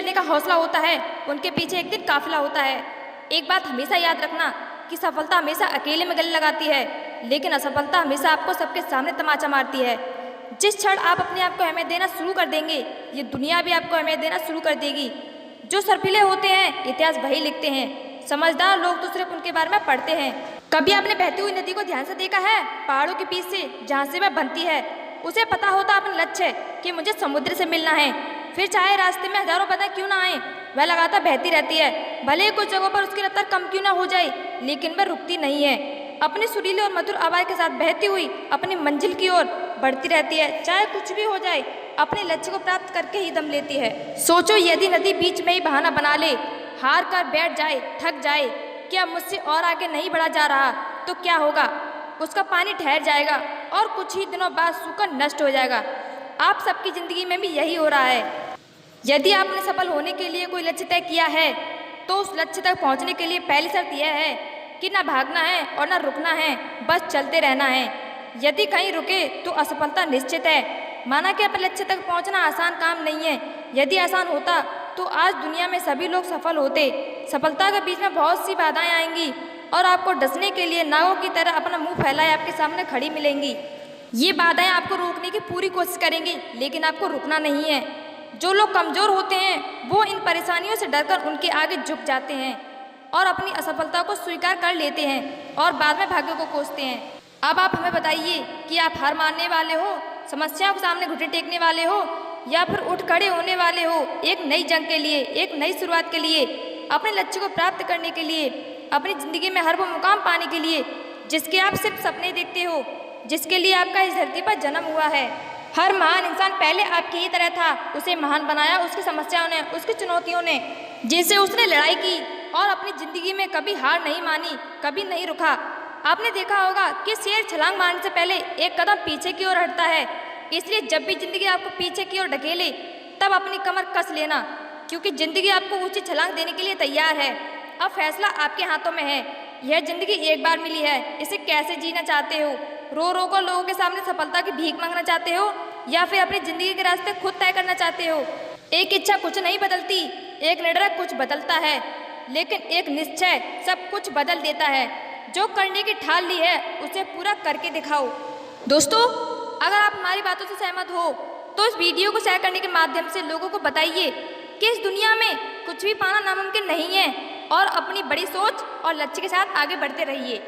चलने का हौसला होता है उनके पीछे एक दिन काफिला होता है। एक बात हमेशा याद रखना कि सफलता हमेशा अकेले में गले लगाती है, लेकिन असफलता हमेशा आपको सबके सामने तमाचा मारती है। जिस क्षण आप अपने आप को अहमियत देना शुरू कर देंगे, ये दुनिया भी आपको अहमियत देना शुरू कर देगी। जो सर्फिले होते हैं इतिहास वही लिखते हैं, समझदार लोग तो सिर्फ उनके बारे में पढ़ते हैं। कभी आपने बहती हुई नदी को ध्यान से देखा है? पहाड़ों के बीच से जहाँ से वह बनती है, उसे पता होता अपना लक्ष्य कि मुझे समुद्र से मिलना है। फिर चाहे रास्ते में हजारों बाधाएं क्यों ना आए, वह लगातार बहती रहती है। भले ही कुछ जगहों पर उसकी रफ्तार कम क्यों ना हो जाए, लेकिन वह रुकती नहीं है। अपनी सुरीली और मधुर आवाज के साथ बहती हुई अपनी मंजिल की ओर बढ़ती रहती है। चाहे कुछ भी हो जाए, अपने लक्ष्य को प्राप्त करके ही दम लेती है। सोचो, यदि नदी बीच में ही बहाना बना ले, हार कर बैठ जाए, थक जाए कि अब मुझसे और आगे नहीं बढ़ा जा रहा, तो क्या होगा? उसका पानी ठहर जाएगा और कुछ ही दिनों बाद सूखकर नष्ट हो जाएगा। आप सबकी जिंदगी में भी यही हो रहा है। यदि आपने सफल होने के लिए कोई लक्ष्य तय किया है, तो उस लक्ष्य तक पहुंचने के लिए पहली शर्त यह है कि ना भागना है और ना रुकना है, बस चलते रहना है। यदि कहीं रुके तो असफलता निश्चित है। माना कि अपने लक्ष्य तक पहुंचना आसान काम नहीं है। यदि आसान होता तो आज दुनिया में सभी लोग सफल होते। सफलता के बीच में बहुत सी बाधाएं आएंगी और आपको डसने के लिए नावों की तरह अपना मुंह फैलाए आपके सामने खड़ी मिलेंगी। ये बाधाएं आपको रोकने की पूरी कोशिश करेंगी, लेकिन आपको रुकना नहीं है। जो लोग कमज़ोर होते हैं वो इन परेशानियों से डरकर उनके आगे झुक जाते हैं और अपनी असफलता को स्वीकार कर लेते हैं और बाद में भाग्य को कोसते हैं। अब आप हमें बताइए कि आप हार मानने वाले हो, समस्याओं के सामने घुटने टेकने वाले हो, या फिर उठ खड़े होने वाले हो एक नई जंग के लिए, एक नई शुरुआत के लिए, अपने लक्ष्य को प्राप्त करने के लिए, अपनी ज़िंदगी में हर वो मुकाम पाने के लिए जिसके आप सिर्फ सपने देखते हो, जिसके लिए आपका इस धरती पर जन्म हुआ है। हर महान इंसान पहले आपकी ही तरह था। उसे महान बनाया उसकी समस्याओं ने, उसकी चुनौतियों ने, जिनसे उसने लड़ाई की और अपनी ज़िंदगी में कभी हार नहीं मानी, कभी नहीं रुका। आपने देखा होगा कि शेर छलांग मारने से पहले एक कदम पीछे की ओर हटता है। इसलिए जब भी ज़िंदगी आपको पीछे की ओर ढकेले, तब अपनी कमर कस लेना, क्योंकि ज़िंदगी आपको ऊंची छलांग देने के लिए तैयार है। अब फैसला आपके हाथों में है। यह ज़िंदगी एक बार मिली है, इसे कैसे जीना चाहते हो? रो रो कर लोगों के सामने सफलता की भीख मांगना चाहते हो, या फिर अपनी ज़िंदगी के रास्ते खुद तय करना चाहते हो? एक इच्छा कुछ नहीं बदलती, एक निर्णय कुछ बदलता है, लेकिन एक निश्चय सब कुछ बदल देता है। जो करने की ठान ली है उसे पूरा करके दिखाओ। दोस्तों, अगर आप हमारी बातों से सहमत हो तो इस वीडियो को शेयर करने के माध्यम से लोगों को बताइए कि इस दुनिया में कुछ भी पाना नामुमकिन नहीं है, और अपनी बड़ी सोच और लक्ष्य के साथ आगे बढ़ते रहिए।